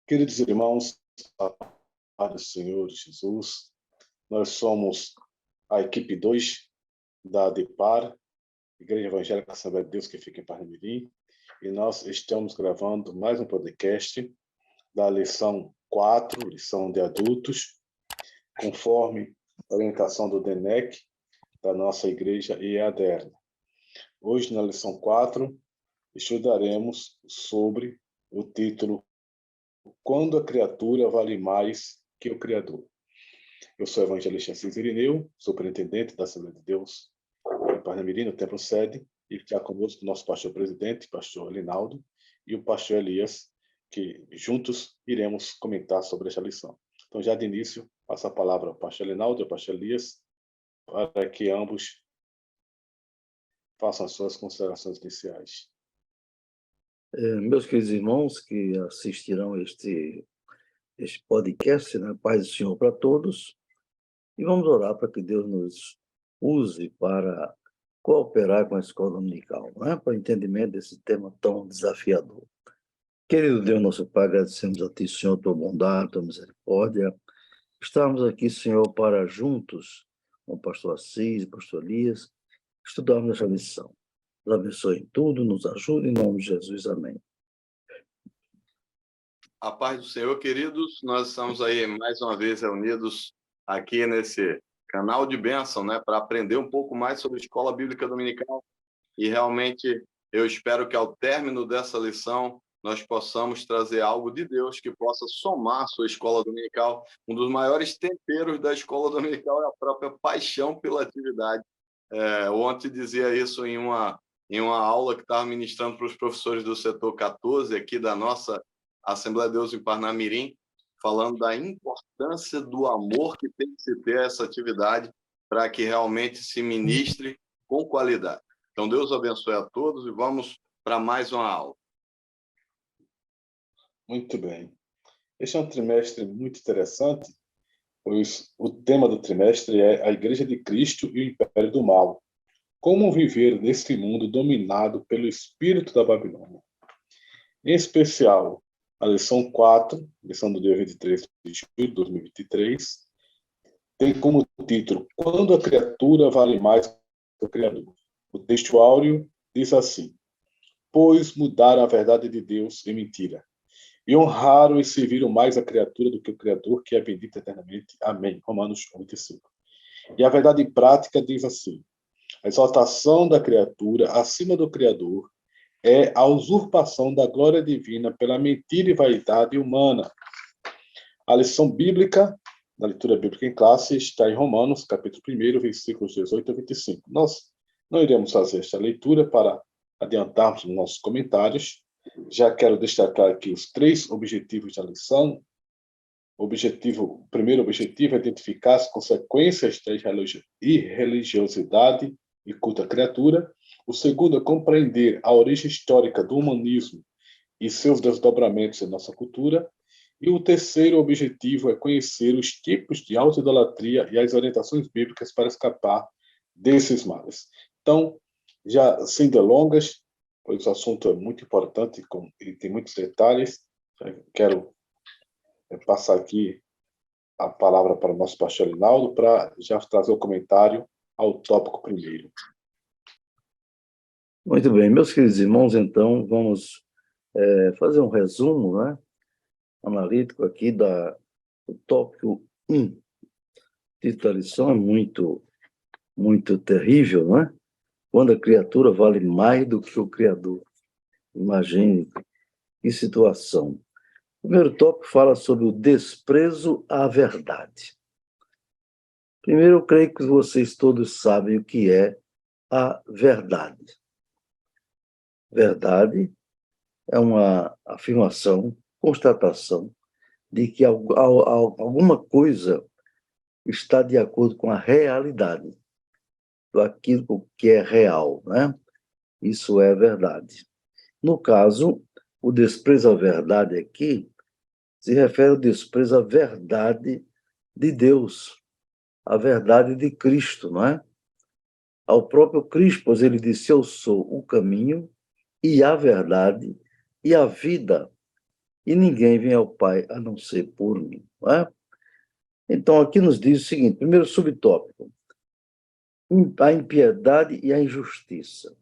Queridos irmãos, a paz do Senhor Jesus, nós somos a equipe 2 da ADEPAR, Igreja Evangélica Assembleia de Deus que fica em Parnamirim, e nós estamos gravando mais um podcast da lição 4, lição de adultos, conforme a orientação do DENEC, da nossa igreja EADERN. Hoje, na lição 4, estudaremos sobre o título Quando a criatura vale mais que o Criador. Eu sou o evangelista Assis Irineu, superintendente da Assembleia de Deus em Parnamirim, no Templo Sede, e está conosco o nosso pastor-presidente, pastor Linaldo, e o pastor Elias, que juntos iremos comentar sobre esta lição. Então, já de início, passo a palavra ao pastor Linaldo e ao pastor Elias, para que ambos façam as suas considerações iniciais. Meus queridos irmãos que assistirão este podcast, né? Paz do Senhor para todos, e vamos orar para que Deus nos use para cooperar com a escola dominical, né? Para o entendimento desse tema tão desafiador. Querido Deus, nosso Pai, agradecemos a Ti, Senhor, tua bondade, tua misericórdia. Estamos aqui, Senhor, para juntos, com o pastor Assis, o pastor Elias, estudarmos essa lição. Nos abençoe em tudo, nos ajude, em nome de Jesus. Amém. A paz do Senhor, queridos. Nós estamos aí mais uma vez reunidos aqui nesse canal de bênção, né, para aprender um pouco mais sobre a Escola Bíblica Dominical. E realmente eu espero que ao término dessa lição nós possamos trazer algo de Deus que possa somar a sua escola dominical. Um dos maiores temperos da escola dominical é a própria paixão pela atividade. Ontem dizia isso em uma aula que estava ministrando para os professores do setor 14 aqui da nossa Assembleia de Deus em Parnamirim, falando da importância do amor que tem que se ter essa atividade para que realmente se ministre com qualidade. Então, Deus abençoe a todos e vamos para mais uma aula. Muito bem. Este é um trimestre muito interessante, pois o tema do trimestre é a Igreja de Cristo e o Império do Mal. Como viver nesse mundo dominado pelo espírito da Babilônia. Em especial, a lição 4, lição do dia 23 de julho de 2023, tem como título Quando a criatura vale mais que o Criador. O texto áureo diz assim: Pois mudaram a verdade de Deus em mentira, e honraram e serviram mais a criatura do que o Criador, que é bendito eternamente. Amém. Romanos 1:5. E a verdade prática diz assim: a exaltação da criatura acima do Criador é a usurpação da glória divina pela mentira e vaidade humana. A lição bíblica, da leitura bíblica em classe, está em Romanos, capítulo 1, versículos 18 a 25. Nós não iremos fazer esta leitura para adiantarmos nos nossos comentários. Já quero destacar aqui os 3 objetivos da lição. O primeiro objetivo é identificar as consequências da irreligiosidade e culto à criatura. O segundo é compreender a origem histórica do humanismo e seus desdobramentos em nossa cultura. E o terceiro objetivo é conhecer os tipos de autoidolatria e as orientações bíblicas para escapar desses males. Então, já sem delongas, pois o assunto é muito importante e tem muitos detalhes, quero passar aqui a palavra para o nosso pastor Linaldo para já trazer o comentário ao tópico primeiro. Muito bem, meus queridos irmãos, então vamos fazer um resumo, né, analítico aqui do tópico 1. O título da lição é muito terrível, né? Quando a criatura vale mais do que o Criador. Imagine que situação. O primeiro tópico fala sobre o desprezo à verdade. Primeiro, eu creio que vocês todos sabem o que é a verdade. Verdade é uma afirmação, constatação de que alguma coisa está de acordo com a realidade, daquilo que é real, né? Isso é verdade. No caso, o desprezo à verdade aqui se refere ao desprezo à verdade de Deus, à verdade de Cristo, não é? Ao próprio Cristo, pois ele disse: Eu sou o caminho e a verdade e a vida. e ninguém vem ao Pai a não ser por mim. Não é? Então, aqui nos diz o seguinte, primeiro subtópico, a impiedade e a injustiça.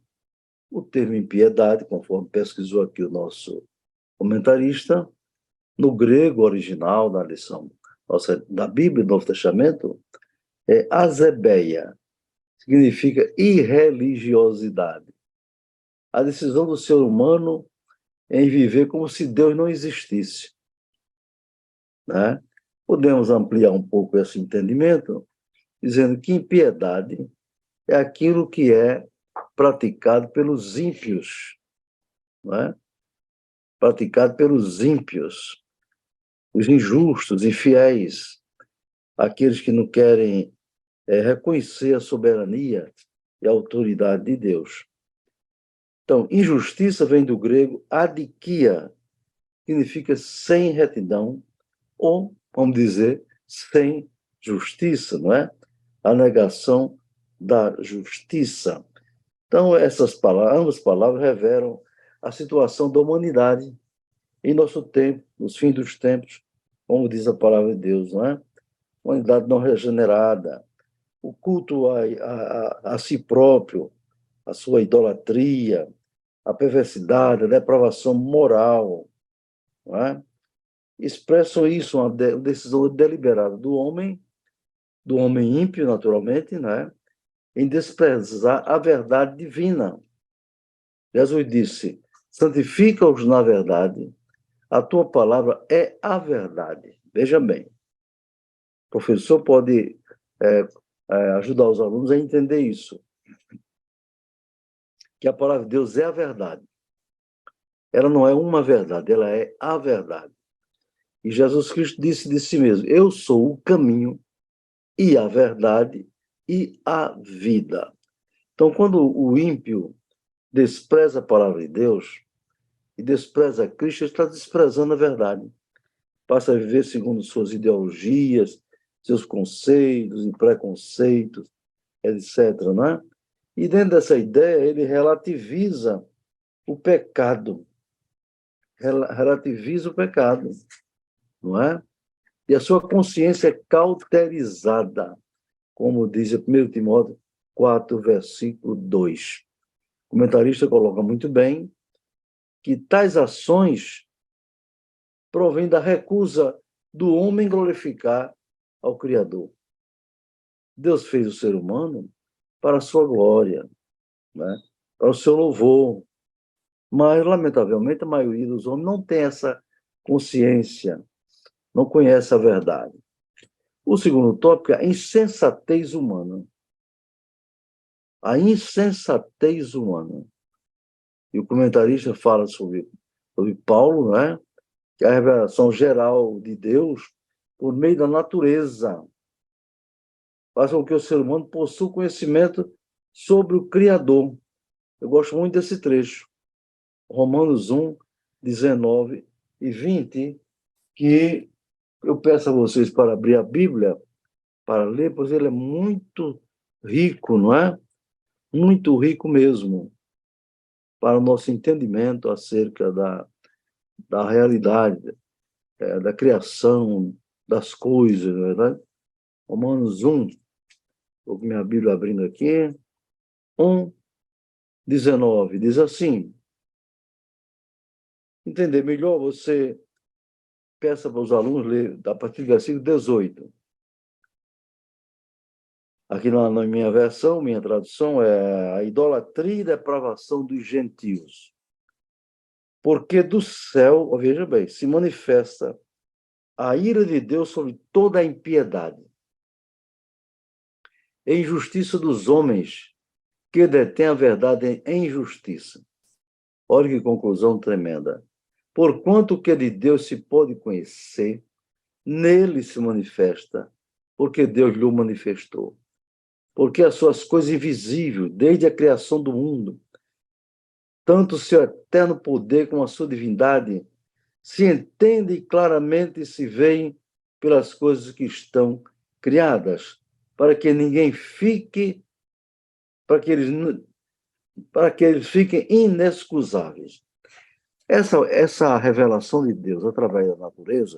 O termo impiedade, conforme pesquisou aqui o nosso comentarista, no grego original, da lição nossa, da Bíblia, do Novo Testamento, é azebeia, significa irreligiosidade. A decisão do ser humano em viver como se Deus não existisse. Né? Podemos ampliar um pouco esse entendimento, dizendo que impiedade é aquilo que é praticado pelos ímpios, não é? Praticado pelos ímpios, os injustos, infiéis, aqueles que não querem reconhecer a soberania e a autoridade de Deus. Então, injustiça vem do grego adikia, significa sem retidão, ou, vamos dizer, sem justiça, não é? A negação da justiça. Então, ambas palavras revelam a situação da humanidade em nosso tempo, nos fins dos tempos, como diz a palavra de Deus, não é? Humanidade não regenerada, o culto a si próprio, a sua idolatria, a perversidade, a depravação moral, não é? Expressam isso, uma decisão deliberada do homem ímpio, naturalmente, né, em desprezar a verdade divina. Jesus disse, santifica-os na verdade, a tua palavra é a verdade. Veja bem, o professor pode ajudar os alunos a entender isso, que a palavra de Deus é a verdade. Ela não é uma verdade, ela é a verdade. E Jesus Cristo disse de si mesmo, eu sou o caminho e a verdade e a vida. Então, quando o ímpio despreza a palavra de Deus e despreza Cristo, ele está desprezando a verdade. Passa a viver segundo suas ideologias, seus conceitos e preconceitos, etc. Não é? E dentro dessa ideia, ele relativiza o pecado. Relativiza o pecado, não é? E a sua consciência é cauterizada, como diz 1 Timóteo 4, versículo 2. O comentarista coloca muito bem que tais ações provêm da recusa do homem glorificar ao Criador. Deus fez o ser humano para a sua glória, né? Para o seu louvor. Mas, lamentavelmente, a maioria dos homens não tem essa consciência, não conhece a verdade. O segundo tópico é a insensatez humana. A insensatez humana. E o comentarista fala sobre Paulo, né? Que é a revelação geral de Deus por meio da natureza faz com que o ser humano possua conhecimento sobre o Criador. Eu gosto muito desse trecho. Romanos 1, 19 e 20, que eu peço a vocês para abrir a Bíblia, para ler, pois ele é muito rico, não é? Muito rico mesmo, para o nosso entendimento acerca da realidade, da criação das coisas, não é verdade? Romanos 1, vou com minha Bíblia abrindo aqui, 1, 19, diz assim, entender melhor, você peça para os alunos ler a partir do versículo 18. Aqui na minha versão, minha tradução é a idolatria e depravação dos gentios. Porque do céu, veja bem, se manifesta a ira de Deus sobre toda a impiedade e injustiça dos homens que detêm a verdade em injustiça. Olha que conclusão tremenda. Porquanto o que de Deus se pode conhecer, nele se manifesta, porque Deus lhe manifestou. Porque as suas coisas invisíveis, desde a criação do mundo, tanto o seu eterno poder como a sua divindade, se entendem claramente e se veem pelas coisas que estão criadas, para que ninguém fique, para que eles fiquem inexcusáveis. Essa revelação de Deus através da natureza,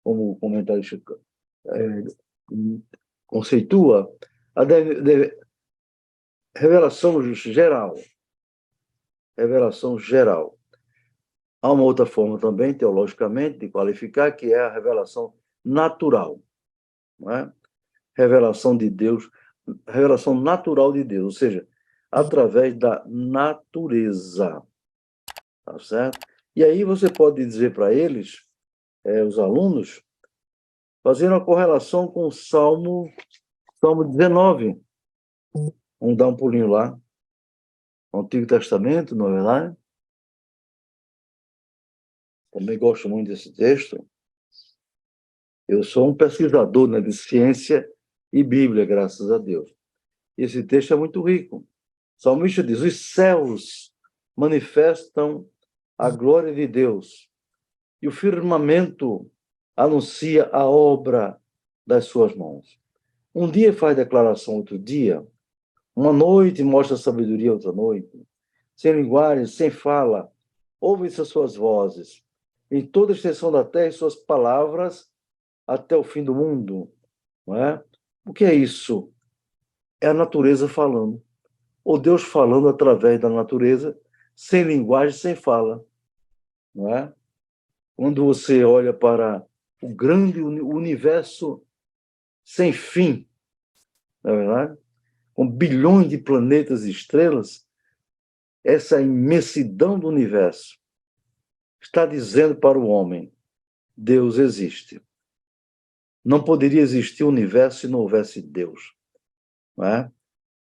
como o comentarista conceitua, a revelação geral. Revelação geral. Há uma outra forma também, teologicamente, de qualificar, que é a revelação natural. Não é? Revelação de Deus, revelação natural de Deus, ou seja, através da natureza. Tá certo? E aí você pode dizer para eles, os alunos, fazendo uma correlação com o Salmo 19. Vamos dar um pulinho lá. No Antigo Testamento, não é verdade? Também gosto muito desse texto. Eu sou um pesquisador, né, de ciência e Bíblia, graças a Deus. Esse texto é muito rico. O salmista diz: os céus manifestam a glória de Deus, e o firmamento anuncia a obra das suas mãos. Um dia faz declaração, outro dia. Uma noite mostra sabedoria, outra noite. Sem linguagem, sem fala, ouvem-se as suas vozes. Em toda a extensão da terra, suas palavras até o fim do mundo. Não é? O que é isso? É a natureza falando. Ou Deus falando através da natureza, sem linguagem, sem fala. Não é? Quando você olha para o grande universo sem fim, não é verdade? Com bilhões de planetas e estrelas, essa imensidão do universo está dizendo para o homem: Deus existe. Não poderia existir o universo se não houvesse Deus. Não é?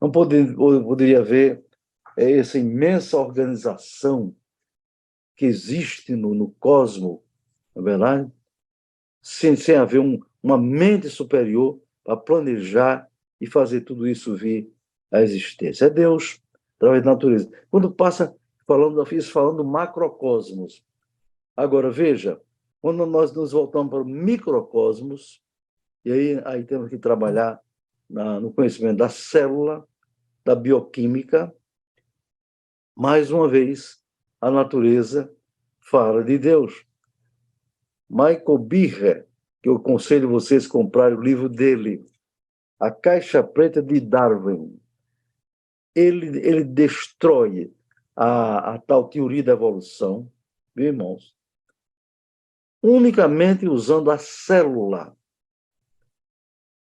Não poderia haver essa imensa organização que existe no cosmos, não é verdade? Sem haver uma mente superior para planejar e fazer tudo isso vir à existência. É Deus, através da natureza. Quando passa falando do macrocosmos. Agora, veja, quando nós nos voltamos para o microcosmos, e aí temos que trabalhar no conhecimento da célula, da bioquímica, mais uma vez, a natureza fala de Deus. Michael Behe, que eu aconselho vocês a comprarem o livro dele, A Caixa Preta de Darwin. Ele destrói a tal teoria da evolução, meus irmãos, unicamente usando a célula.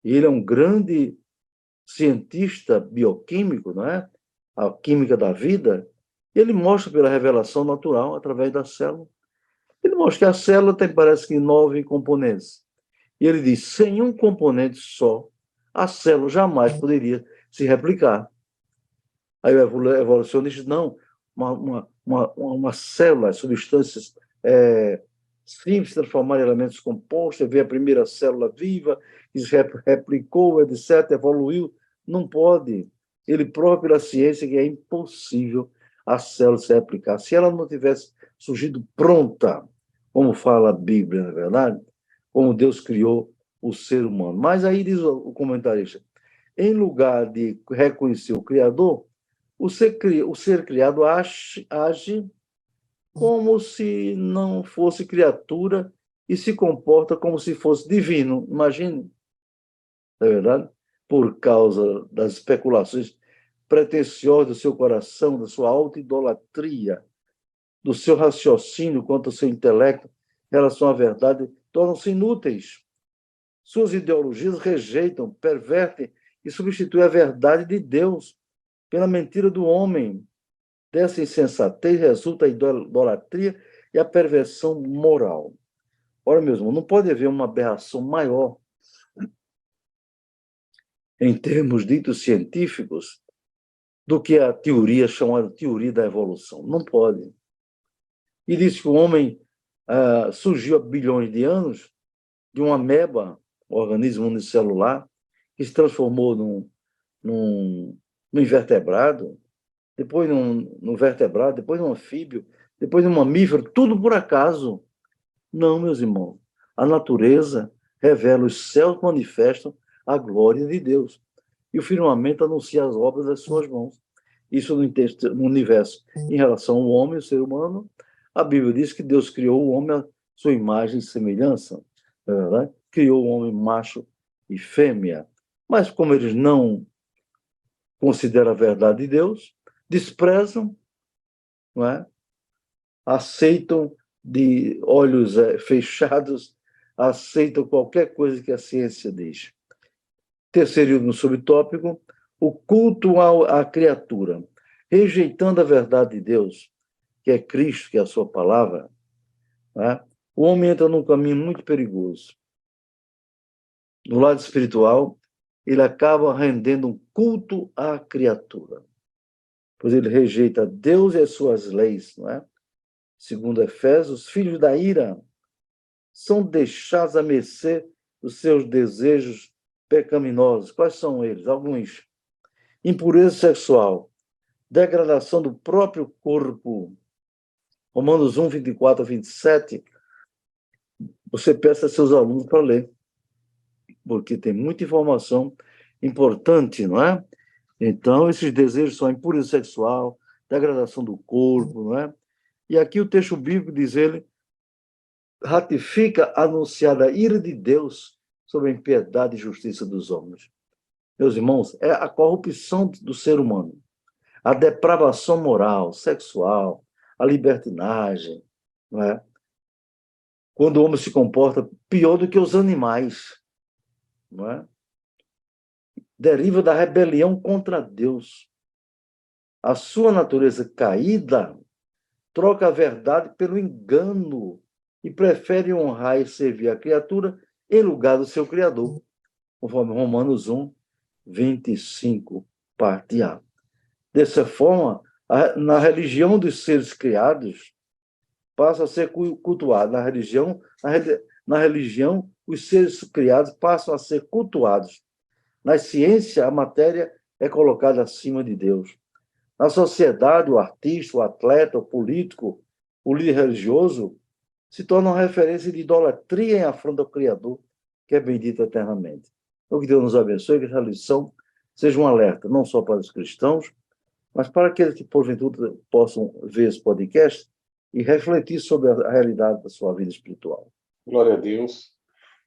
Ele é um grande cientista bioquímico, não é? A química da vida. Ele mostra pela revelação natural, através da célula. Ele mostra que a célula tem, parece que, 9 componentes. E ele diz: sem um componente só, a célula jamais poderia se replicar. Aí o evolucionista diz: não, uma célula, substâncias simples, transformar em elementos compostos, ver a primeira célula viva, que se replicou, etc., evoluiu. Não pode. Ele prova pela ciência que é impossível a célula se replicar. Se ela não tivesse surgido pronta, como fala a Bíblia, na verdade, como Deus criou o ser humano. Mas aí diz o comentarista: em lugar de reconhecer o Criador, o ser criado age como se não fosse criatura e se comporta como se fosse divino. Imagine, não é verdade? Por causa das especulações pretensiosas do seu coração, da sua auto-idolatria, do seu raciocínio quanto ao seu intelecto em relação à verdade, tornam-se inúteis. Suas ideologias rejeitam, pervertem e substituem a verdade de Deus pela mentira do homem. Dessa insensatez resulta a idolatria e a perversão moral. Ora, meu irmão, não pode haver uma aberração maior em termos ditos científicos do que a teoria chamada teoria da evolução. Não pode. E diz que o homem surgiu há bilhões de anos de uma ameba, um organismo unicelular, que se transformou num invertebrado, depois num vertebrado, depois num anfíbio, depois num mamífero, tudo por acaso. Não, meus irmãos. A natureza revela, os céus manifestam a glória de Deus. E o firmamento anuncia as obras das suas mãos. Isso no universo, em relação ao homem, o ser humano, A Bíblia diz que Deus criou o homem à sua imagem e semelhança, né? Criou o homem macho e fêmea. Mas como eles não consideram a verdade de Deus, desprezam, não é? Aceitam de olhos fechados, aceitam qualquer coisa que a ciência diz. Terceiro no subtópico, o culto à criatura. Rejeitando a verdade de Deus, que é Cristo, que é a sua palavra, né? O homem entra num caminho muito perigoso. No lado espiritual, ele acaba rendendo um culto à criatura, pois ele rejeita Deus e as suas leis, não é? Segundo Efésios, filhos da ira são deixados à mercê dos seus desejos pecaminosos. Quais são eles? Alguns. Impureza sexual, degradação do próprio corpo. Romanos 1, 24 a 27, você peça a seus alunos para ler, porque tem muita informação importante, não é? Então, esses desejos são impureza sexual, degradação do corpo, não é? E aqui o texto bíblico diz ele, ratifica a anunciada ira de Deus sobre a impiedade e justiça dos homens. Meus irmãos, é a corrupção do ser humano, a depravação moral, sexual, a libertinagem, não é? Quando o homem se comporta pior do que os animais, não é? Deriva da rebelião contra Deus. A sua natureza caída troca a verdade pelo engano e prefere honrar e servir a criatura em lugar do seu Criador, conforme Romanos 1, 25, parte A. Dessa forma, na religião dos seres criados, passa a ser cultuado. Na religião, os seres criados passam a ser cultuados. Na ciência, a matéria é colocada acima de Deus. Na sociedade, o artista, o atleta, o político, o líder religioso se tornam referência de idolatria em afronta ao Criador, que é bendito eternamente. Então, que Deus nos abençoe, que essa lição seja um alerta, não só para os cristãos, mas para aqueles que, porventura, possam ver esse podcast e refletir sobre a realidade da sua vida espiritual. Glória a Deus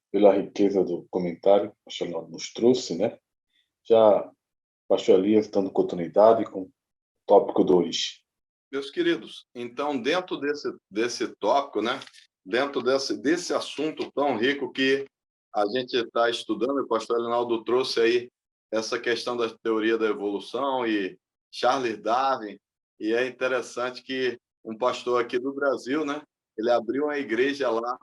pela riqueza do comentário que o pastor Leonardo nos trouxe, né? Já pastor Elias dando continuidade com o tópico 2. Meus queridos, então, dentro desse tópico, né? Dentro desse assunto tão rico que a gente está estudando, o pastor Leonardo trouxe aí essa questão da teoria da evolução e Charles Darwin, e é interessante que um pastor aqui do Brasil, né? Ele abriu uma igreja lá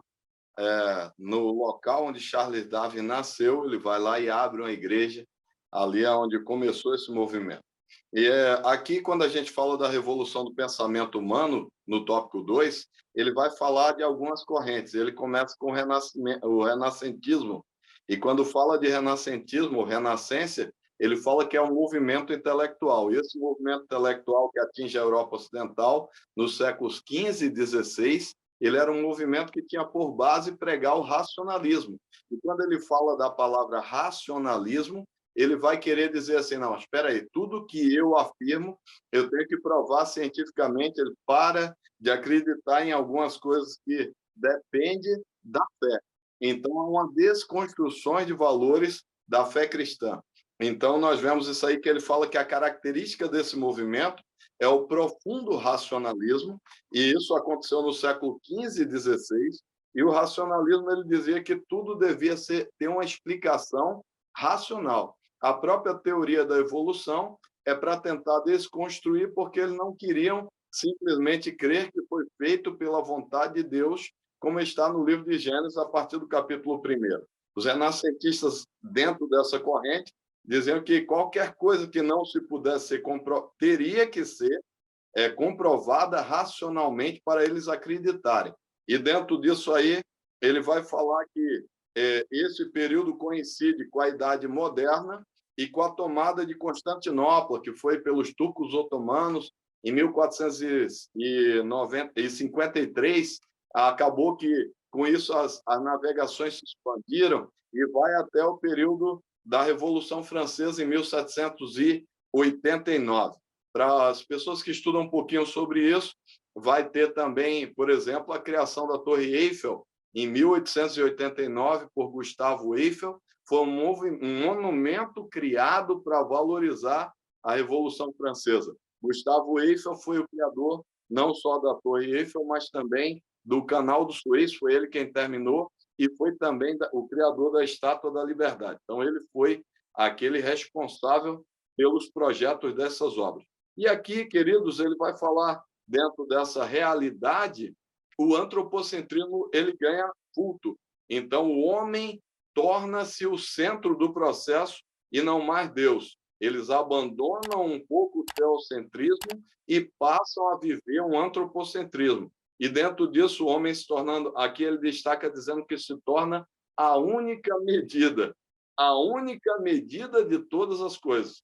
no local onde Charles Darwin nasceu, ele vai lá e abre uma igreja ali onde começou esse movimento. E aqui, quando a gente fala da revolução do pensamento humano, no tópico 2, ele vai falar de algumas correntes. Ele começa com o renascentismo, e quando fala de renascentismo, ou renascência, ele fala que é um movimento intelectual. E esse movimento intelectual que atinge a Europa Ocidental nos séculos XV e XVI, ele era um movimento que tinha por base pregar o racionalismo. E quando ele fala da palavra racionalismo, ele vai querer dizer assim, não, espera aí, tudo que eu afirmo, eu tenho que provar cientificamente. Ele para de acreditar em algumas coisas que dependem da fé. Então, há uma desconstrução de valores da fé cristã. Então, nós vemos isso aí, que ele fala que a característica desse movimento é o profundo racionalismo, e isso aconteceu no século XV e XVI, e o racionalismo, ele dizia que tudo devia ter uma explicação racional. A própria teoria da evolução é para tentar desconstruir, porque eles não queriam simplesmente crer que foi feito pela vontade de Deus, como está no livro de Gênesis, a partir do capítulo 1. Os renascentistas, dentro dessa corrente, diziam que qualquer coisa que não se pudesse ser teria que ser comprovada racionalmente para eles acreditarem. E dentro disso aí, ele vai falar que esse período coincide com a Idade Moderna e com a tomada de Constantinopla, que foi pelos turcos otomanos em 1453. Acabou que, com isso, as navegações se expandiram e vai até o período da Revolução Francesa, em 1789. Para as pessoas que estudam um pouquinho sobre isso, vai ter também, por exemplo, a criação da Torre Eiffel, em 1889, por Gustavo Eiffel. Foi um monumento criado para valorizar a Revolução Francesa. Gustavo Eiffel foi o criador não só da Torre Eiffel, mas também do Canal do Suez, foi ele quem terminou, e foi também o criador da Estátua da Liberdade. Então, ele foi aquele responsável pelos projetos dessas obras. E aqui, queridos, ele vai falar, dentro dessa realidade, o antropocentrismo ele ganha vulto. Então, o homem torna-se o centro do processo e não mais Deus. Eles abandonam um pouco o teocentrismo e passam a viver um antropocentrismo. E dentro disso, o homem se tornando, aqui ele destaca dizendo que se torna a única medida de todas as coisas.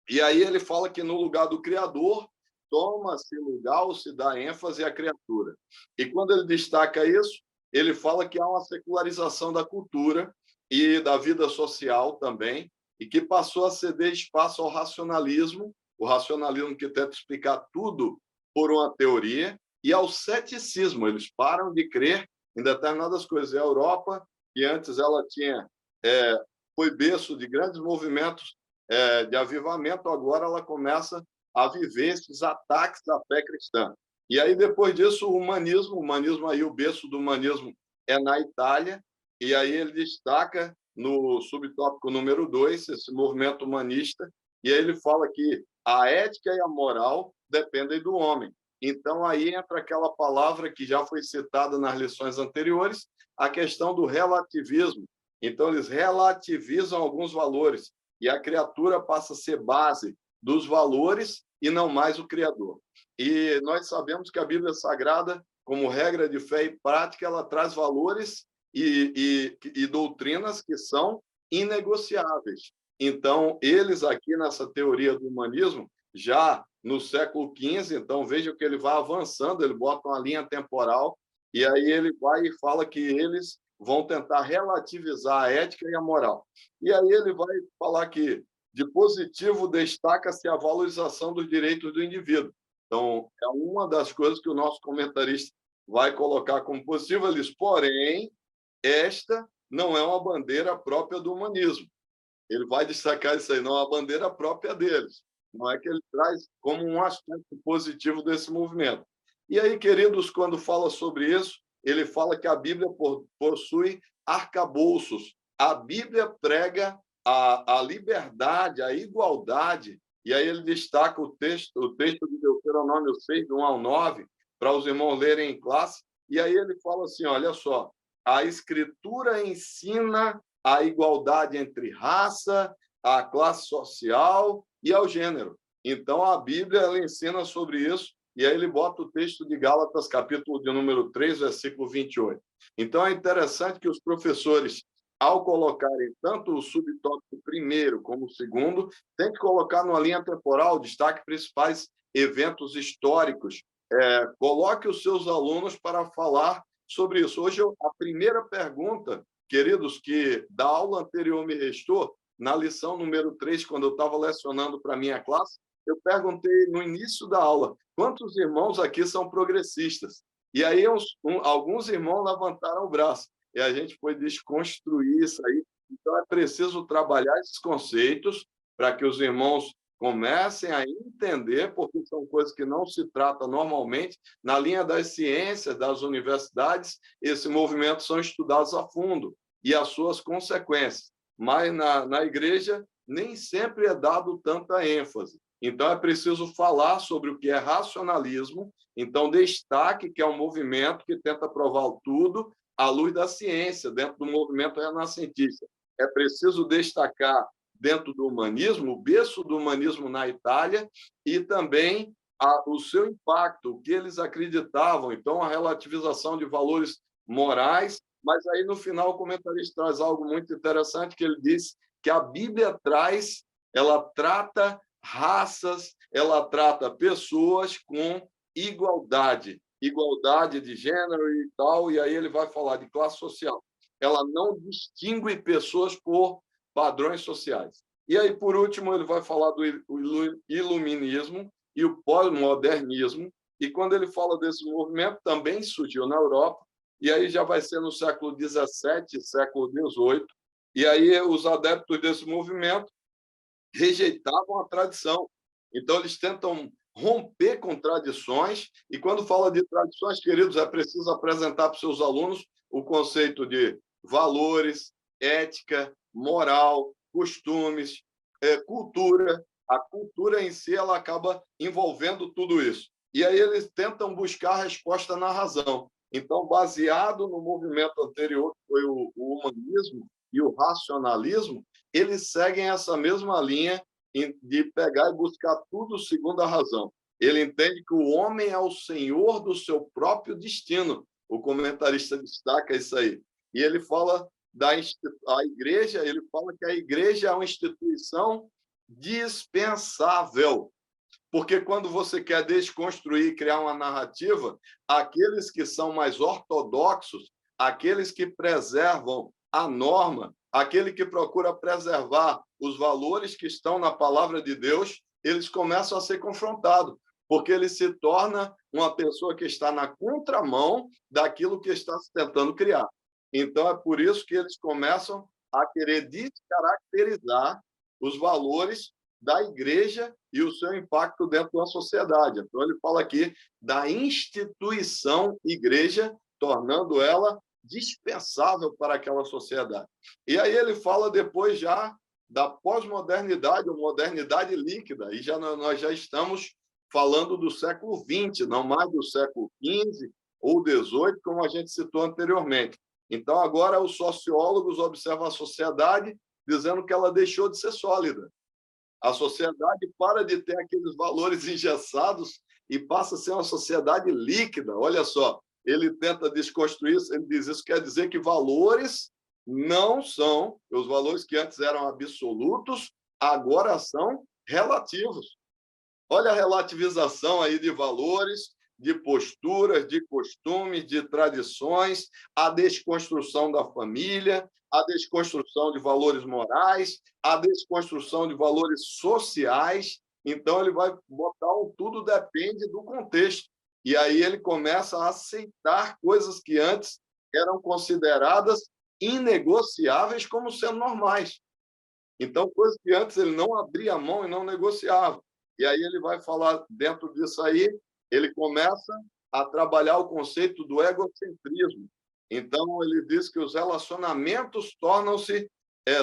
E aí ele fala que no lugar do Criador, toma-se lugar ou se dá ênfase à criatura. E quando ele destaca isso, ele fala que há uma secularização da cultura e da vida social também, e que passou a ceder espaço ao racionalismo, o racionalismo que tenta explicar tudo por uma teoria, e ao ceticismo. Eles param de crer em determinadas coisas. E a Europa, que antes ela foi berço de grandes movimentos de avivamento, agora ela começa a viver esses ataques à fé cristã. E aí, depois disso, o humanismo aí, o berço do humanismo é na Itália, e aí ele destaca no subtópico número 2, esse movimento humanista, e aí ele fala que a ética e a moral dependem do homem. Então, aí entra aquela palavra que já foi citada nas lições anteriores, a questão do relativismo. Então, eles relativizam alguns valores, e a criatura passa a ser base dos valores e não mais o Criador. E nós sabemos que a Bíblia Sagrada, como regra de fé e prática, ela traz valores e doutrinas que são inegociáveis. Então, eles aqui nessa teoria do humanismo, já no século XV, então veja que ele vai avançando, ele bota uma linha temporal, e aí ele vai e fala que eles vão tentar relativizar a ética e a moral. E aí ele vai falar que de positivo destaca-se a valorização dos direitos do indivíduo. Então, é uma das coisas que o nosso comentarista vai colocar como positivo. Ele diz, porém, esta não é uma bandeira própria do humanismo. Ele vai destacar isso aí, não é uma bandeira própria deles. Não é que ele traz como um aspecto positivo desse movimento. E aí, queridos, quando fala sobre isso, ele fala que a Bíblia possui arcabouços. A Bíblia prega a liberdade, a igualdade. E aí ele destaca o texto de Deuteronômio 6, do 1 ao 9, para os irmãos lerem em classe. E aí ele fala assim, olha só, a Escritura ensina a igualdade entre raça, a classe social e ao gênero. Então, a Bíblia ela ensina sobre isso, e aí ele bota o texto de Gálatas, capítulo de número 3, versículo 28. Então, é interessante que os professores, ao colocarem tanto o subtópico primeiro como o segundo, tem que colocar numa linha temporal, destaque principais eventos históricos. Coloque os seus alunos para falar sobre isso. Hoje, a primeira pergunta, queridos, que da aula anterior me restou, na lição número 3, quando eu estava lecionando para a minha classe, eu perguntei no início da aula, quantos irmãos aqui são progressistas? E aí alguns irmãos levantaram o braço, e a gente foi desconstruir isso aí. Então, é preciso trabalhar esses conceitos para que os irmãos comecem a entender, porque são coisas que não se tratam normalmente. Na linha das ciências, das universidades, esse movimento são estudados a fundo, e as suas consequências. Mas na igreja nem sempre é dado tanta ênfase. Então, é preciso falar sobre o que é racionalismo. Então, destaque que é um movimento que tenta provar tudo à luz da ciência, dentro do movimento renascentista. É preciso destacar, dentro do humanismo, o berço do humanismo na Itália e também o seu impacto, o que eles acreditavam. Então, a relativização de valores morais. Mas aí, no final, o comentarista traz algo muito interessante, que ele diz que a Bíblia ela trata raças, ela trata pessoas com igualdade de gênero e tal, e aí ele vai falar de classe social. Ela não distingue pessoas por padrões sociais. E aí, por último, ele vai falar do iluminismo e o pós-modernismo, E quando ele fala desse movimento, também surgiu na Europa, e aí já vai ser no século XVII, século XVIII, e aí os adeptos desse movimento rejeitavam a tradição. Então, eles tentam romper com tradições, e quando fala de tradições, queridos, é preciso apresentar para os seus alunos o conceito de valores, ética, moral, costumes, cultura. A cultura em si ela acaba envolvendo tudo isso. E aí eles tentam buscar a resposta na razão. Então, baseado no movimento anterior, que foi o humanismo e o racionalismo, eles seguem essa mesma linha de pegar e buscar tudo segundo a razão. Ele entende que o homem é o senhor do seu próprio destino. O comentarista destaca isso aí. E ele fala a igreja, ele fala que a igreja é uma instituição dispensável. Porque quando você quer desconstruir e criar uma narrativa, aqueles que são mais ortodoxos, aqueles que preservam a norma, aquele que procura preservar os valores que estão na palavra de Deus, eles começam a ser confrontados, porque ele se torna uma pessoa que está na contramão daquilo que está se tentando criar. Então, é por isso que eles começam a querer descaracterizar os valores da igreja e o seu impacto dentro da sociedade. Então, ele fala aqui da instituição igreja, tornando ela dispensável para aquela sociedade. E aí ele fala depois já da pós-modernidade, ou modernidade líquida, e nós já estamos falando do século XX, não mais do século XV ou XVIII, como a gente citou anteriormente. Então, agora os sociólogos observam a sociedade dizendo que ela deixou de ser sólida. A sociedade para de ter aqueles valores engessados e passa a ser uma sociedade líquida. Olha só, ele tenta desconstruir isso, ele diz isso quer dizer que valores não são, os valores que antes eram absolutos, agora são relativos. Olha a relativização aí de valores, de posturas, de costumes, de tradições, a desconstrução da família, a desconstrução de valores morais, a desconstrução de valores sociais. Então, ele vai botar um tudo depende do contexto. E aí ele começa a aceitar coisas que antes eram consideradas inegociáveis como sendo normais. Então, coisas que antes ele não abria a mão e não negociava. E aí ele vai falar, dentro disso aí, ele começa a trabalhar o conceito do egocentrismo. Então, ele diz que os relacionamentos tornam-se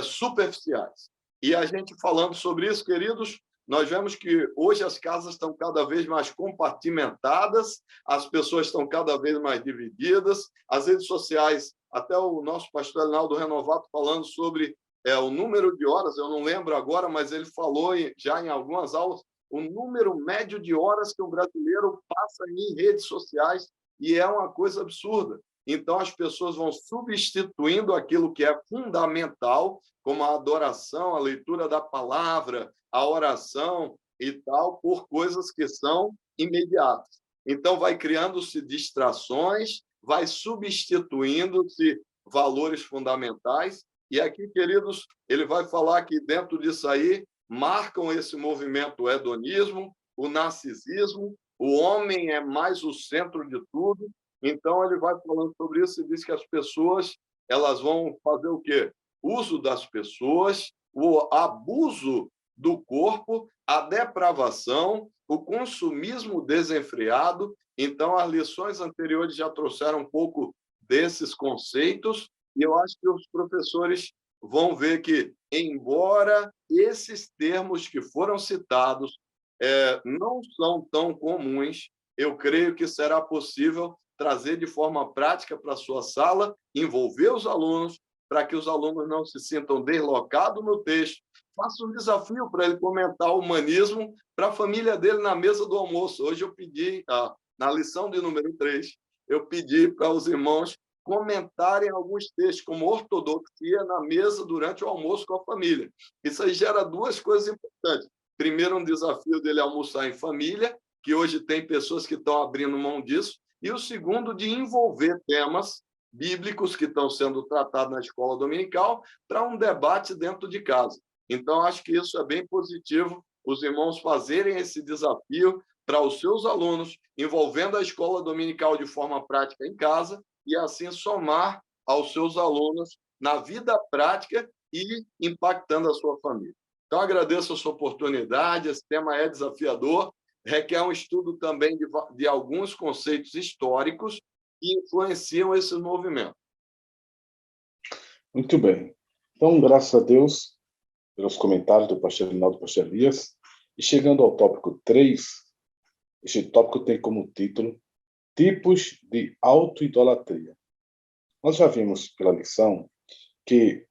superficiais. E a gente falando sobre isso, queridos, nós vemos que hoje as casas estão cada vez mais compartimentadas, as pessoas estão cada vez mais divididas, as redes sociais, até o nosso pastor Elinaldo Renovato falando sobre o número de horas, eu não lembro agora, mas ele falou já em algumas aulas, o número médio de horas que o brasileiro passa em redes sociais, e é uma coisa absurda. Então, as pessoas vão substituindo aquilo que é fundamental, como a adoração, a leitura da palavra, a oração e tal, por coisas que são imediatas. Então, vai criando-se distrações, vai substituindo-se valores fundamentais. E aqui, queridos, ele vai falar que dentro disso aí marcam esse movimento o hedonismo, o narcisismo, o homem é mais o centro de tudo. Então, ele vai falando sobre isso e diz que as pessoas elas vão fazer o quê? Uso das pessoas, o abuso do corpo, a depravação, o consumismo desenfreado. Então, as lições anteriores já trouxeram um pouco desses conceitos, e eu acho que os professores vão ver que, embora esses termos que foram citados não são tão comuns, eu creio que será possível trazer de forma prática para a sua sala, envolver os alunos, para que os alunos não se sintam deslocados no texto. Faça um desafio para ele comentar o humanismo para a família dele na mesa do almoço. Hoje eu pedi, na lição de número 3, eu pedi para os irmãos comentarem alguns textos, como ortodoxia, na mesa durante o almoço com a família. Isso aí gera duas coisas importantes. Primeiro, um desafio dele almoçar em família, que hoje tem pessoas que estão abrindo mão disso, e o segundo, de envolver temas bíblicos que estão sendo tratados na escola dominical para um debate dentro de casa. Então, acho que isso é bem positivo, os irmãos fazerem esse desafio para os seus alunos, envolvendo a escola dominical de forma prática em casa e assim somar aos seus alunos na vida prática e impactando a sua família. Então, agradeço a sua oportunidade, esse tema é desafiador, requer um estudo também de alguns conceitos históricos que influenciam esse movimento. Muito bem. Então, graças a Deus, pelos comentários do pastor Rinaldo e do pastor Elias, e chegando ao tópico 3, este tópico tem como título Tipos de Autoidolatria. Nós já vimos pela lição que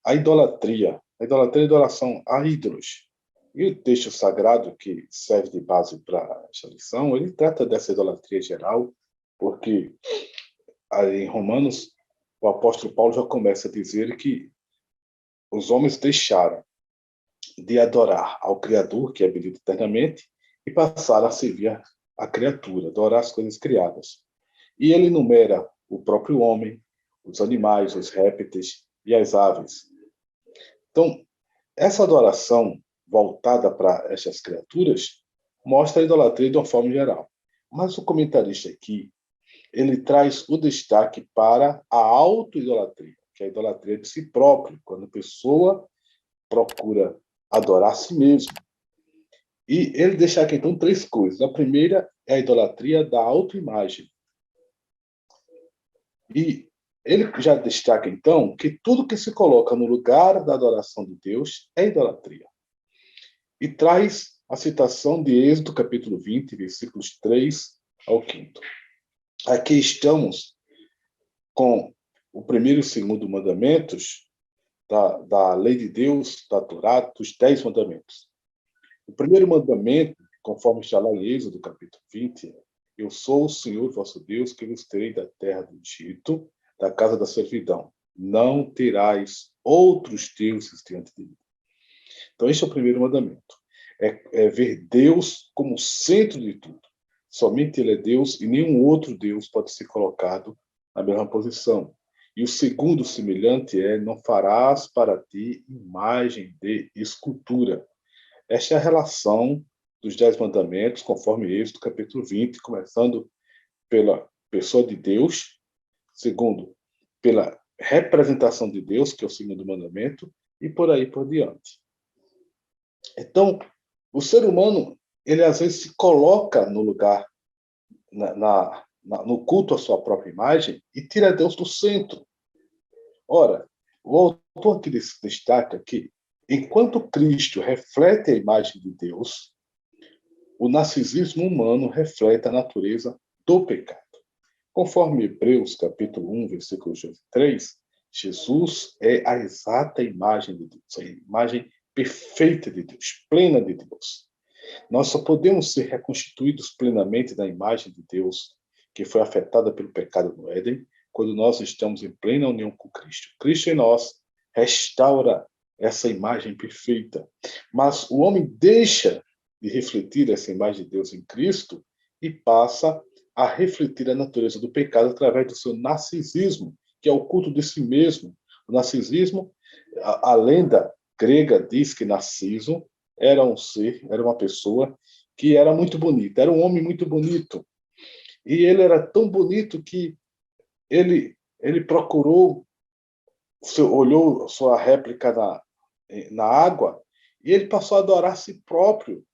a idolatria é a adoração a ídolos. E o texto sagrado que serve de base para esta lição, ele trata dessa idolatria geral, porque em Romanos, o apóstolo Paulo já começa a dizer que os homens deixaram de adorar ao Criador, que é bendito eternamente, e passaram a servir a criatura, adorar as coisas criadas. E ele enumera o próprio homem, os animais, os répteis e as aves. Então, essa adoração voltada para essas criaturas mostra a idolatria de uma forma geral. Mas o comentarista aqui, ele traz o destaque para a autoidolatria, que é a idolatria de si próprio, quando a pessoa procura adorar a si mesmo. E ele deixa aqui, então, 3 coisas. A primeira é a idolatria da autoimagem. E ele já destaca, então, que tudo que se coloca no lugar da adoração de Deus é idolatria. E traz a citação de Êxodo, capítulo 20, versículos 3 ao 5. Aqui estamos com o primeiro e o segundo mandamentos da lei de Deus, da Torá, dos 10 mandamentos. O primeiro mandamento, conforme está lá em Êxodo, capítulo 20, é: Eu sou o Senhor vosso Deus, que vos tirei da terra do Egito, da casa da servidão. Não terás outros deuses diante de mim. Então, este é o primeiro mandamento. É ver Deus como o centro de tudo. Somente Ele é Deus e nenhum outro Deus pode ser colocado na mesma posição. E o segundo semelhante é: não farás para ti imagem de escultura. Esta é a relação dos 10 mandamentos, conforme Êxodo, capítulo 20, começando pela pessoa de Deus, segundo, pela representação de Deus, que é o segundo mandamento, e por aí por diante. Então, o ser humano, ele às vezes se coloca no lugar, no culto à sua própria imagem, e tira Deus do centro. Ora, o autor aqui destaca que, enquanto Cristo reflete a imagem de Deus, o narcisismo humano reflete a natureza do pecado. Conforme Hebreus, capítulo 1, versículo 3, Jesus é a exata imagem de Deus, a imagem perfeita de Deus, plena de Deus. Nós só podemos ser reconstituídos plenamente na imagem de Deus, que foi afetada pelo pecado no Éden, quando nós estamos em plena união com Cristo. Cristo em nós restaura essa imagem perfeita. Mas o homem deixa de refletir essa imagem de Deus em Cristo e passa a refletir a natureza do pecado através do seu narcisismo, que é o culto de si mesmo. O narcisismo, a lenda grega diz que Narciso era um ser, era uma pessoa que era muito bonita, era um homem muito bonito. E ele era tão bonito que ele procurou, olhou sua réplica na água, e ele passou a adorar a si próprio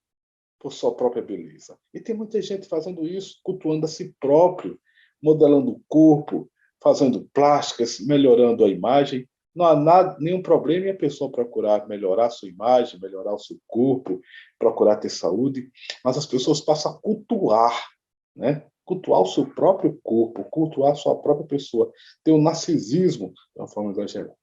por sua própria beleza. E tem muita gente fazendo isso, cultuando a si próprio, modelando o corpo, fazendo plásticas, melhorando a imagem. Não há nenhum problema em a pessoa procurar melhorar a sua imagem, melhorar o seu corpo, procurar ter saúde, mas as pessoas passam a cultuar, né? Cultuar o seu próprio corpo, cultuar a sua própria pessoa, ter um narcisismo de uma forma exagerada.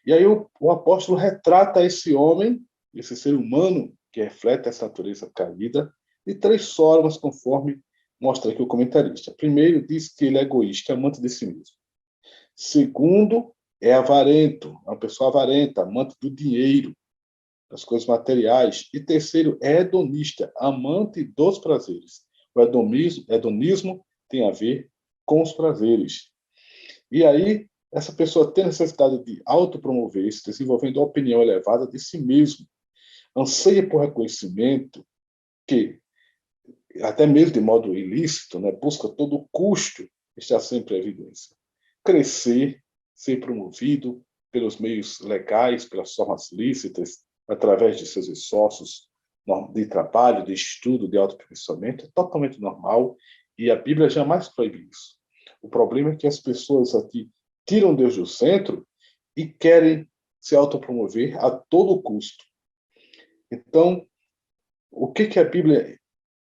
E aí o apóstolo retrata esse homem, esse ser humano que reflete essa natureza caída, de 3 formas, conforme mostra aqui o comentarista. Primeiro, diz que ele é egoísta, amante de si mesmo. Segundo, é avarento, é uma pessoa avarenta, amante do dinheiro, das coisas materiais. E terceiro, é hedonista, amante dos prazeres. O hedonismo tem a ver com os prazeres. E aí, essa pessoa tem necessidade de autopromover-se, desenvolvendo uma opinião elevada de si mesmo. Anseia por reconhecimento, que até mesmo de modo ilícito, né, busca todo custo estar sempre em evidência. Crescer, ser promovido pelos meios legais, pelas formas lícitas, através de seus esforços de trabalho, de estudo, de autoaperfeiçoamento, é totalmente normal e a Bíblia jamais proíbe isso. O problema é que as pessoas aqui tiram Deus do centro e querem se autopromover a todo custo. Então, o que a Bíblia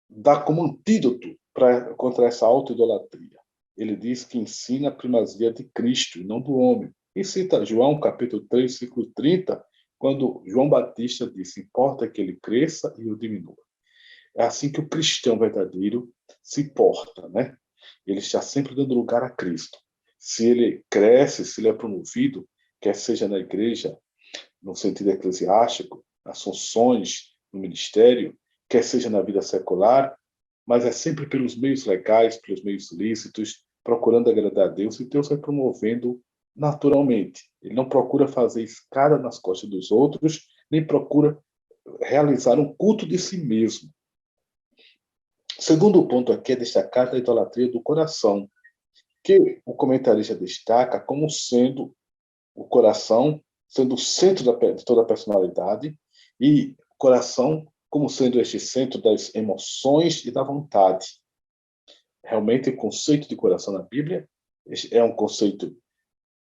dá como antídoto contra essa autoidolatria? Ele diz que ensina a primazia de Cristo e não do homem. E cita João, capítulo 3, versículo 30, quando João Batista disse: importa que ele cresça e eu diminua. É assim que o cristão verdadeiro se porta, né? Ele está sempre dando lugar a Cristo. Se ele cresce, se ele é promovido, quer seja na igreja, no sentido eclesiástico, nas funções, no ministério, quer seja na vida secular, mas é sempre pelos meios legais, pelos meios lícitos, procurando agradar a Deus, e Deus vai promovendo naturalmente. Ele não procura fazer escada nas costas dos outros, nem procura realizar um culto de si mesmo. Segundo ponto aqui é destacar a idolatria do coração, que o comentarista destaca como sendo o coração sendo o centro de toda a personalidade e o coração como sendo este centro das emoções e da vontade. Realmente, o conceito de coração na Bíblia é um conceito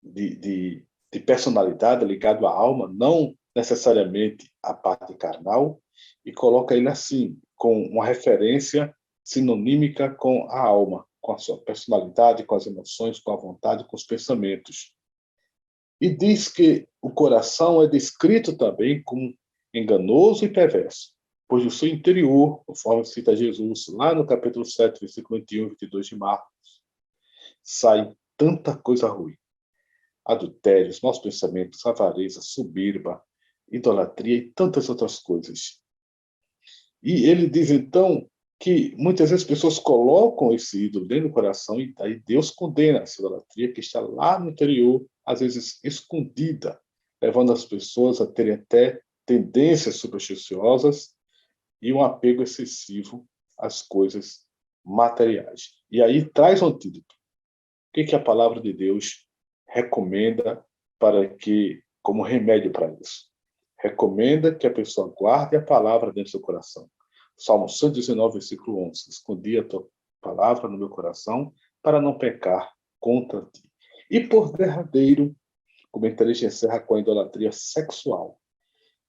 de personalidade ligado à alma, não necessariamente à parte carnal, e coloca ele assim, com uma referência sinonímica com a alma, com a sua personalidade, com as emoções, com a vontade, com os pensamentos. E diz que o coração é descrito também como enganoso e perverso, pois do seu interior, conforme cita Jesus, lá no capítulo 7, versículo 21 e 22 de Marcos, sai tanta coisa ruim. Adultérios, maus pensamentos, avareza, soberba, idolatria e tantas outras coisas. E ele diz, então, que muitas vezes as pessoas colocam esse ídolo dentro do coração e aí Deus condena essa idolatria que está lá no interior, às vezes escondida, levando as pessoas a terem até tendências supersticiosas e um apego excessivo às coisas materiais. E aí traz um antídoto. O que a palavra de Deus recomenda como remédio para isso? Recomenda que a pessoa guarde a palavra dentro do coração. Salmo 119, versículo 11. Escondi a tua palavra no meu coração para não pecar contra ti. E por derradeiro, o comentarista encerra com a idolatria sexual.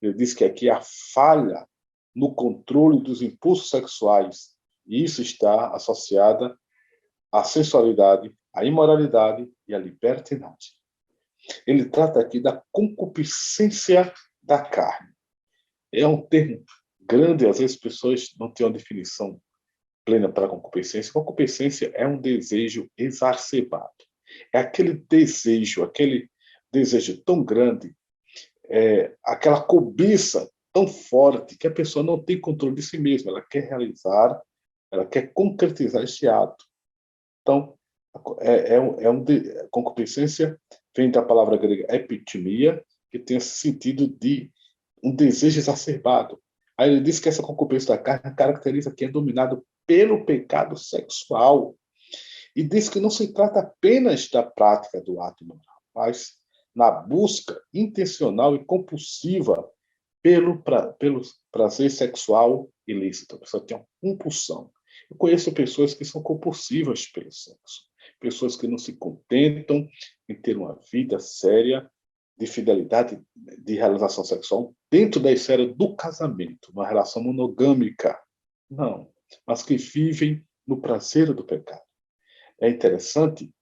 Ele diz que aqui há falha no controle dos impulsos sexuais, e isso está associada à sensualidade, à imoralidade e à libertinagem. Ele trata aqui da concupiscência da carne. É um termo grande, às vezes as pessoas não têm uma definição plena para a concupiscência. Concupiscência é um desejo exacerbado. É aquele desejo tão grande, aquela cobiça tão forte que a pessoa não tem controle de si mesma. Ela quer realizar, ela quer concretizar este ato. Então, concupiscência vem da palavra grega epitimia, que tem esse sentido de um desejo exacerbado. Aí ele diz que essa concupiscência da carne caracteriza quem é dominado pelo pecado sexual. E diz que não se trata apenas da prática do ato moral, mas na busca intencional e compulsiva pelo prazer sexual ilícito. A pessoa tem uma compulsão. Eu conheço pessoas que são compulsivas pelo sexo. Pessoas que não se contentam em ter uma vida séria de fidelidade, de realização sexual dentro da esfera do casamento, uma relação monogâmica. Não, mas que vivem no prazer do pecado. É interessante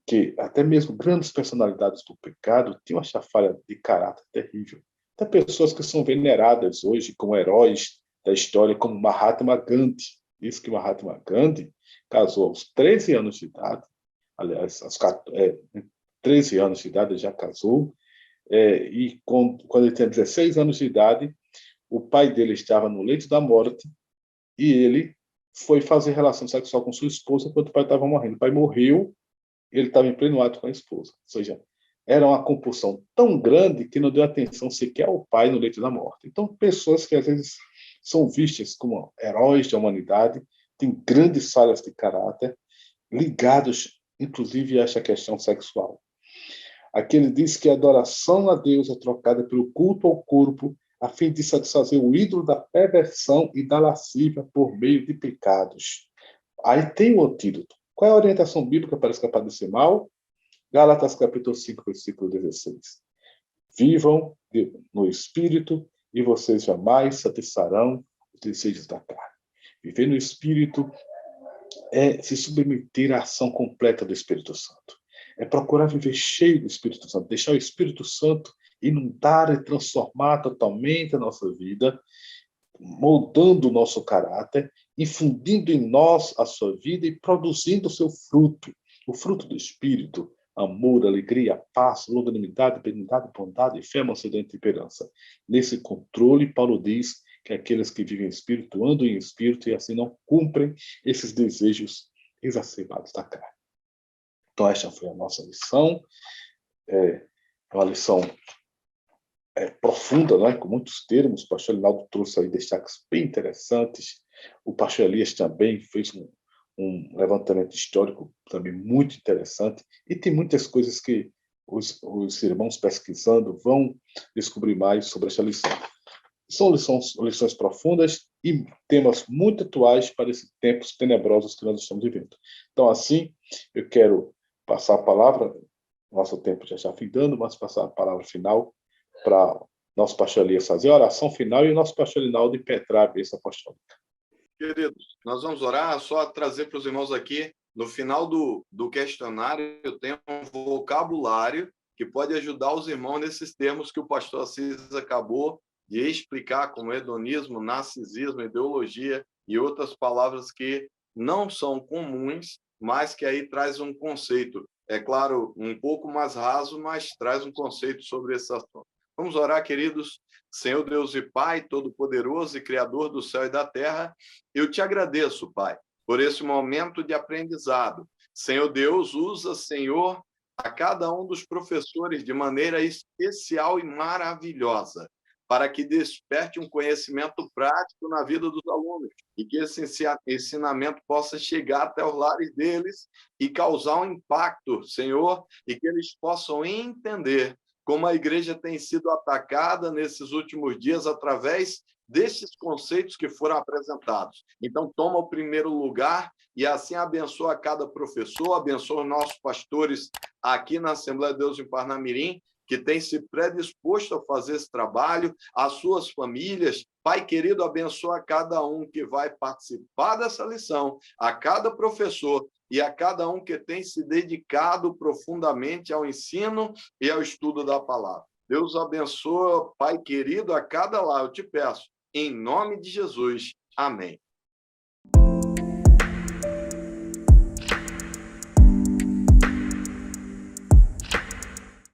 que até mesmo grandes personalidades do pecado tinham essa falha de caráter terrível. Até pessoas que são veneradas hoje como heróis da história, como Mahatma Gandhi. Diz que Mahatma Gandhi casou aos 13 anos de idade, aliás, aos 13 anos de idade já casou, e quando ele tinha 16 anos de idade, o pai dele estava no leito da morte e ele foi fazer relação sexual com sua esposa enquanto o pai estava morrendo. O pai morreu, ele estava em pleno ato com a esposa. Ou seja, era uma compulsão tão grande que não deu atenção sequer ao pai no leito da morte. Então, pessoas que às vezes são vistas como heróis da humanidade, têm grandes falhas de caráter, ligados, inclusive, a essa questão sexual. Aqui ele diz que a adoração a Deus é trocada pelo culto ao corpo, a fim de satisfazer o ídolo da perversão e da lascívia por meio de pecados. Aí tem o antídoto. Qual é a orientação bíblica para escapar desse mal? Gálatas capítulo 5, versículo 16. Vivam no Espírito e vocês jamais satisfarão os desejos da carne. Viver no Espírito é se submeter à ação completa do Espírito Santo. É procurar viver cheio do Espírito Santo, deixar o Espírito Santo inundar e transformar totalmente a nossa vida, moldando o nosso caráter, infundindo em nós a sua vida e produzindo o seu fruto, o fruto do Espírito, amor, alegria, paz, longanimidade, benignidade, bondade, fé, mansidão e temperança. Nesse controle, Paulo diz que aqueles que vivem em Espírito andam em Espírito e assim não cumprem esses desejos exacerbados da carne. Então, esta foi a nossa lição. É uma lição profunda, né? Com muitos termos. O pastor Linaldo trouxe aí destaques bem interessantes. O pastor Elias também fez um levantamento histórico também muito interessante. E tem muitas coisas que os irmãos pesquisando vão descobrir mais sobre essa lição. São lições profundas e temas muito atuais para esses tempos tenebrosos que nós estamos vivendo. Então, assim, eu quero passar a palavra, nosso tempo já está findando, mas passar a palavra final para nosso pastor Elias fazer a oração final e o nosso pastor Linaldo impetrar a bênção apostólica. Queridos, nós vamos orar, só trazer para os irmãos aqui, no final do questionário, eu tenho um vocabulário que pode ajudar os irmãos nesses termos que o pastor Assis acabou de explicar, como hedonismo, narcisismo, ideologia e outras palavras que não são comuns, mas que aí traz um conceito. É claro, um pouco mais raso, mas traz um conceito sobre esse assunto. Vamos orar, queridos. Senhor Deus e Pai, Todo-Poderoso e Criador do céu e da terra, eu te agradeço, Pai, por esse momento de aprendizado. Senhor Deus, usa, Senhor, a cada um dos professores de maneira especial e maravilhosa, para que desperte um conhecimento prático na vida dos alunos e que esse ensinamento possa chegar até os lares deles e causar um impacto, Senhor, e que eles possam entender como a igreja tem sido atacada nesses últimos dias através desses conceitos que foram apresentados. Então, toma o primeiro lugar e assim abençoa cada professor, abençoa os nossos pastores aqui na Assembleia de Deus em Parnamirim, que tem se predisposto a fazer esse trabalho, as suas famílias. Pai querido, abençoa cada um que vai participar dessa lição, a cada professor e a cada um que tem se dedicado profundamente ao ensino e ao estudo da palavra. Deus abençoa, Pai querido, a cada lá, eu te peço, em nome de Jesus. Amém.